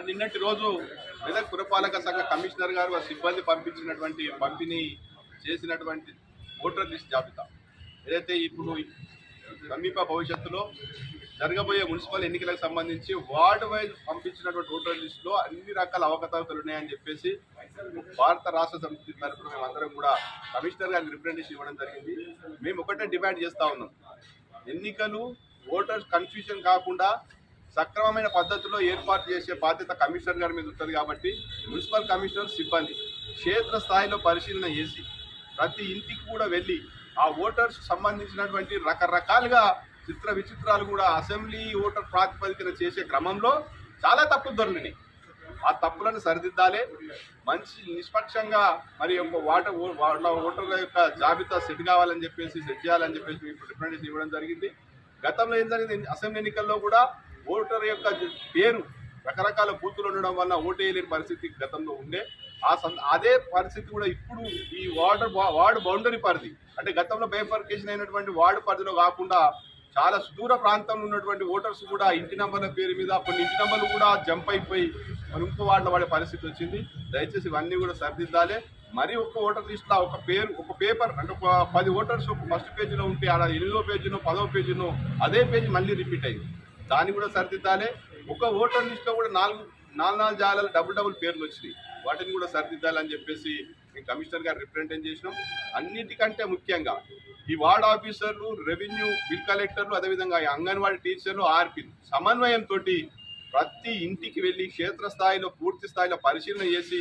నిన్నటి రోజు మెదక్ పురపాలక సంఘ కమిషనర్ గారు సిబ్బంది పంపిణీ చేసినటువంటి ఓటర్ లిస్ట్ జాబితా ఏదైతే ఇప్పుడు సమీప భవిష్యత్తులో జరగబోయే మున్సిపల్ ఎన్నికలకు సంబంధించి వార్డు వైజ్ పంపించినటువంటి ఓటర్ లిస్టులో అన్ని రకాల అవకతవకలు ఉన్నాయని చెప్పేసి భారత రాష్ట్ర సమితి తరఫున మేమందరం కూడా కమిషనర్ గారికి రిప్రజెంటేషన్ ఇవ్వడం జరిగింది. మేము ఒకటే డిమాండ్ చేస్తూ ఉన్నాం, ఎన్నికలు ఓటర్స్ కన్ఫ్యూజన్ కాకుండా సక్రమమైన పద్ధతిలో ఏర్పాటు చేసే బాధ్యత కమిషనర్ గారి మీద ఉంటుంది. కాబట్టి మున్సిపల్ కమిషనర్ సిబ్బంది క్షేత్ర స్థాయిలో పరిశీలన చేసి ప్రతి ఇంటికి కూడా వెళ్ళి ఆ ఓటర్స్ సంబంధించినటువంటి రకరకాలుగా చిత్ర విచిత్రాలు కూడా అసెంబ్లీ ఓటర్ ప్రాతిపదికన చేసే క్రమంలో చాలా తప్పులు దొరికినాయి. ఆ తప్పులను సరిదిద్దాలి, మంచి నిష్పక్షంగా మరి వాళ్ళ ఓటర్ల యొక్క జాబితా సెట్ కావాలని చెప్పేసి సెట్ చేయాలని చెప్పేసి ఇప్పుడు రిప్రజెంటేషన్ ఇవ్వడం జరిగింది. గతంలో ఏం జరిగింది, అసెంబ్లీ ఎన్నికల్లో కూడా ఓటర్ యొక్క పేరు రకరకాల బూతులు ఉండడం వల్ల ఓటేయలేని పరిస్థితి గతంలో ఉండే. అదే పరిస్థితి కూడా ఇప్పుడు ఈ వార్డు బౌండరీ పరిధి అంటే గతంలో బైఫర్కేషన్ అయినటువంటి వార్డు పరిధిలో కాకుండా చాలా సుదూర ప్రాంతంలో ఉన్నటువంటి ఓటర్స్ కూడా ఇంటి నంబర్ల పేరు మీద కొన్ని ఇంటి నంబర్లు కూడా జంప్ అయిపోయి మరి ఇంకో వార్డులో వాడే పరిస్థితి వచ్చింది. దయచేసి ఇవన్నీ కూడా సరిదిద్దాలి. మరి ఒక ఓటర్ లిస్టులో ఒక పేరు ఒక పేపర్ అంటే ఒక 10 ఓటర్స్ ఒక ఫస్ట్ పేజీలో ఉంటే ఆడ 8వ పేజీనో 10వ పేజీనో అదే పేజీ మళ్ళీ రిపీట్ అయింది. దాన్ని కూడా సరిదిద్దాలి. ఒక ఓటర్ లిస్టులో కూడా నాలుగు జాగాల డబుల్ పేర్లు వచ్చినాయి, వాటిని కూడా సరిదిద్దాలని చెప్పేసి మేము కమిషనర్ గారు రిప్రజెంటేషన్ చేసినాం. అన్నిటికంటే ముఖ్యంగా ఈ వార్డ్ ఆఫీసర్లు, రెవెన్యూ, బిల్ కలెక్టర్లు, అదేవిధంగా అంగన్వాడీ టీచర్లు, ఆర్పీలు సమన్వయంతో ప్రతి ఇంటికి వెళ్ళి క్షేత్రస్థాయిలో పూర్తి స్థాయిలో పరిశీలన చేసి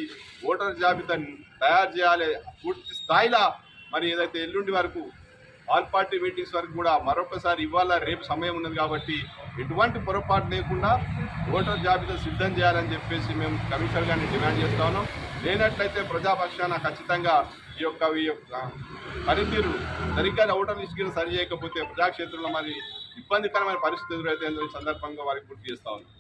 ఓటర్ జాబితాను తయారు చేయాలి. పూర్తి స్థాయిలో మరి ఏదైతే ఎల్లుండి వరకు ఆల్ పార్టీ మీటింగ్స్ వరకు కూడా మరొకసారి ఇవాళ రేపు సమయం ఉన్నది కాబట్టి ఎటువంటి పొరపాటు లేకుండా ఓటర్ జాబితా సిద్ధం చేయాలని చెప్పేసి మేము కమిషనర్ గారిని డిమాండ్ చేస్తా ఉన్నాం. లేనట్లయితే ప్రజాపక్షాన ఖచ్చితంగా ఈ యొక్క పనితీరు సరిగ్గా ఓటర్ లిస్ట్ సరి చేయకపోతే ప్రజాక్షేత్రంలో మరి ఇబ్బందికరమైన పరిస్థితి ఎదురైతే సందర్భంగా వారికి గుర్తు చేస్తా ఉన్నాం.